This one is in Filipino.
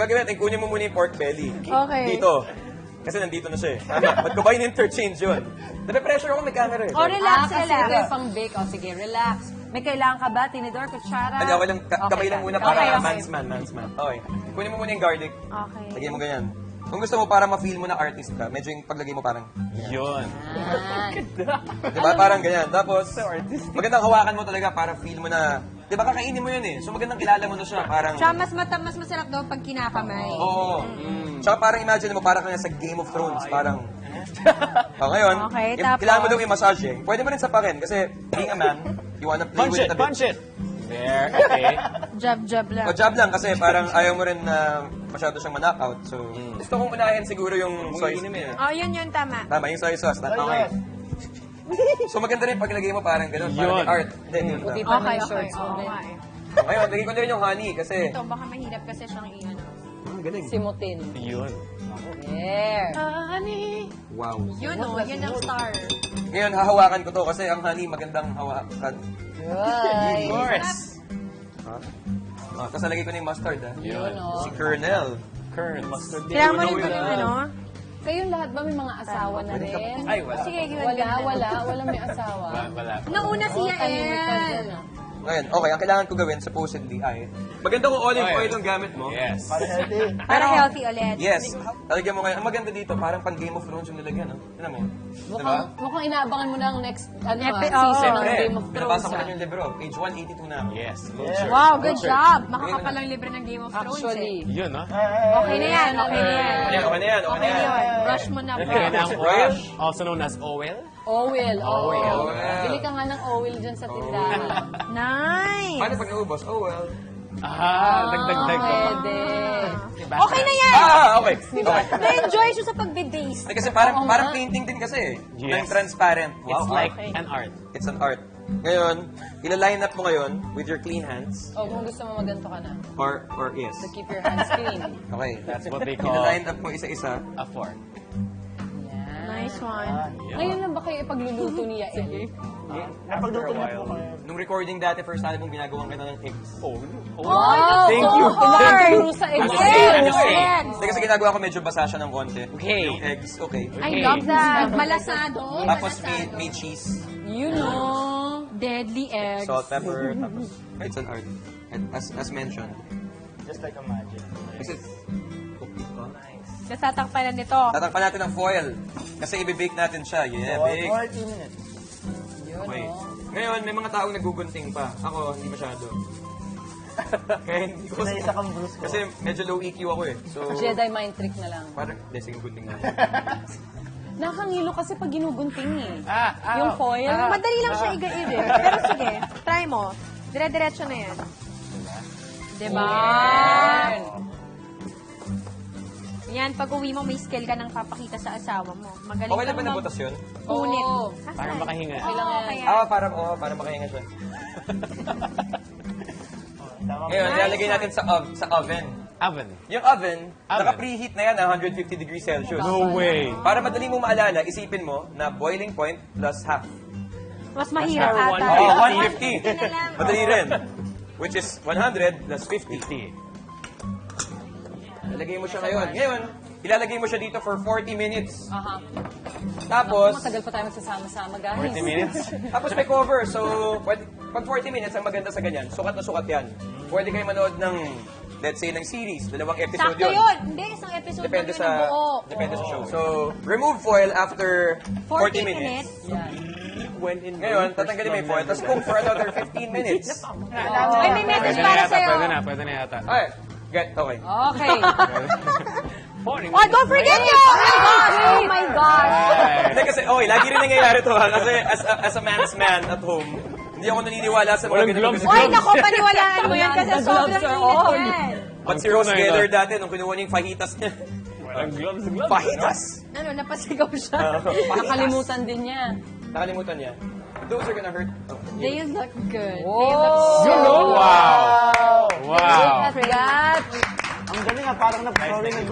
gagawin natin, kunin mo muna yung pork belly. Okay. Dito. Kasi nandito na siya eh. Tama. Ba't ko ba in-interchange yun? Nape-pressure ako may camera eh. O, relax, Kasi relax. ito yung pang-bake. O, sige, relax. May kailangan ka ba? Tinidor, kutsara? Hindi, okay lang. Kamay lang muna para Okay. man's man. Okay. Kunin mo muna yung garlic. Okay. Lagyan mo ganyan. Kung gusto mo para ma-feel mo na artist ka, medyo yung paglagay mo parang, Yun. di ba? Parang ganyan. Tapos, magandang hawakan mo talaga para feel mo na, di ba kakainin mo yun eh. So magandang kilala mo na siya. Parang, Tsaka mas masarap daw pag kinakamay. oo. Tsaka parang imagine mo, parang kanya sa Game of Thrones. Parang, ngayon, Okay, tapos? kailangan mo daw i-massage eh. Pwede mo rin sapakin kasi being a man, you wanna play Punch with it, it a bit. punch it. There, okay. Jab lang. O job lang kasi parang ayaw mo rin na masyado siyang ma-knockout. So, gusto kong unahin siguro yung soy sauce. Oh, yun, tama. Tama, yung soy sauce. Okay. So maganda rin pag nilagay mo parang gano'n, parang Yun. may art. Then yun Puti lang. pa na Okay, yung okay. shorts mo Oo din. nga eh. Ngayon, lagay ko na rin yung honey kasi... Ito, baka mahirap kasi siyang i-ano. galing. Simutin. Yun. There. Honey. Wow. Yun o, yun ang star. Ngayon, hahawakan ko to kasi ang honey magandang hawakan. Good. Of course. Ha? Tapos nalagay ko na yung mustard, ha? Yun, o. Si Colonel. Current. Mustard. Kaya mo rin ito yung ano? Kayong lahat ba may mga asawa na rin? Ay, wala. Sige, yun. Wala may asawa. Wala. Nauna si Yael. Ngayon, okay, ang kailangan ko gawin supposedly ay... Maganda kung olive Okay. oil ang gamit mo. Yes. Para healthy ulit. Yes. Talagyan mo ngayon. Ang maganda dito, parang pang Game of Thrones yung nilagyan, no? Tignan mo. Mukhang inaabangan mo na ang next Epi- season ng Siyempre, Game of Thrones. binabasa ko na yung libro. Page 182 na ako. Yes. Culture. Wow, good job. Makakapalang libre ng Game of Thrones Actually. eh. Yun, no? Okay na yan, okay na yan. Ayan, okay na yan, okay na Okay na yan. yun. Brush mo na. Lagyan ng brush, also known as oil. Oil. Oil. Bili ka nga ng oil dyan sa tindahan. Nice. Paano pag naubos? Oh, well. Dagdag ko. Pwede. Okay na yan. Okay. Okay. Na-enjoy siya sa pagbe-base. Kasi parang painting din kasi eh. Yes. Ng transparent. It's Wow. like an art. It's an art. Ngayon, ila-line up mo ngayon with your clean hands. O, kung gusto mo maganto ka na. Or yes. To keep your hands clean. Okay. That's what they call Ila-line up mo isa-isa. a fork. Yan. Nice one. Ngayon lang ba kayo ipagluluto ni Yael? After a while. Nung recording dati, first time kong ginagawa kita ng eggs. Oh, Oh, Thank so you. hard. Puro sa eggs. Yes, Yes. yes. Hindi kasi ginagawa ko medyo basa siya ng konti. Okay. Yung eggs, okay. I love that. Malasado. Tapos Malasado. may cheese, You know. Deadly eggs. salt, pepper, tapos it's an art. And as mentioned. Just like a magic. Kasi, Tatakpan na nito. tatakpan natin ng foil. Kasi i-bake natin siya. Yeah, For bake. 40 minutes. Yun, Okay. oh. Ngayon, may mga taong nagugunting pa. Ako, hindi masyado. Kaya hindi ko Isa kang bruise ko. Kasi medyo low EQ ako eh. So, Jedi mind trick na lang. parang, sige, gunting na. Nakangilo kasi pag ginugunting eh. Ah, Yung foil. Madali lang siya igain eh. Pero sige, try mo. Dire-diretso na yan. Diba? Yan, pag uwi mo, may skill ka nang papakita sa asawa mo. Magaling Okay lang ba kang nabutas yun? Punit. Oo. Para makahinga. Okay yan. Para makahinga siya. Tama Ngayon, nilalagay natin sa oven. Oven. Yung oven, naka-preheat na yan na 150 degrees Celsius. No way. Para madali mo maalala, isipin mo na boiling point plus half. Mas mahirap Or ata. 150. na lang. Madali rin. Which is 100 plus 50. 50. Ilalagay mo siya ngayon. Ngayon, ilalagay mo siya dito for 40 minutes. Aha. Tapos, Matagal pa tayo magsasama-sama, guys. 40 minutes. tapos may cover. So, pag 40 minutes, ang maganda sa ganyan, sukat na sukat yan. Pwede kayo manood ng, let's say, ng series. 2 episode Sakto yun. yun. Hindi, isang episode Depende lang yun sa, ang buo. depende sa show. So, remove foil after 40 minutes. Yan. When in Ngayon, tatanggalin mo yung foil, tapos cook for another 15 minutes. Ay, may message Pwede na para yata, sa'yo. pwede na yata. Okay. Okay. Okay. 40 Oh, don't forget you! Oh my gosh! Oh my gosh! Hindi kasi, okay, lagi rin nangyayari to ha. Kasi as a man's man at home, hindi ako naniniwala sa mga Walang ganito. gloves. Oy, nako, paniwalaan mo yan kasi The gloves sobrang are init on. yan. But si Rose Geller dati, nung kinuha niya yung fajitas niya. Walang gloves, gloves. Fajitas! Ano, napasigaw siya. Nakakalimutan din niya. Nakalimutan niya. Those are gonna hurt. Oh. They look good. They Oh! look so Wow. Wow. Look at that. Ang galing ah, parang nag-flowing na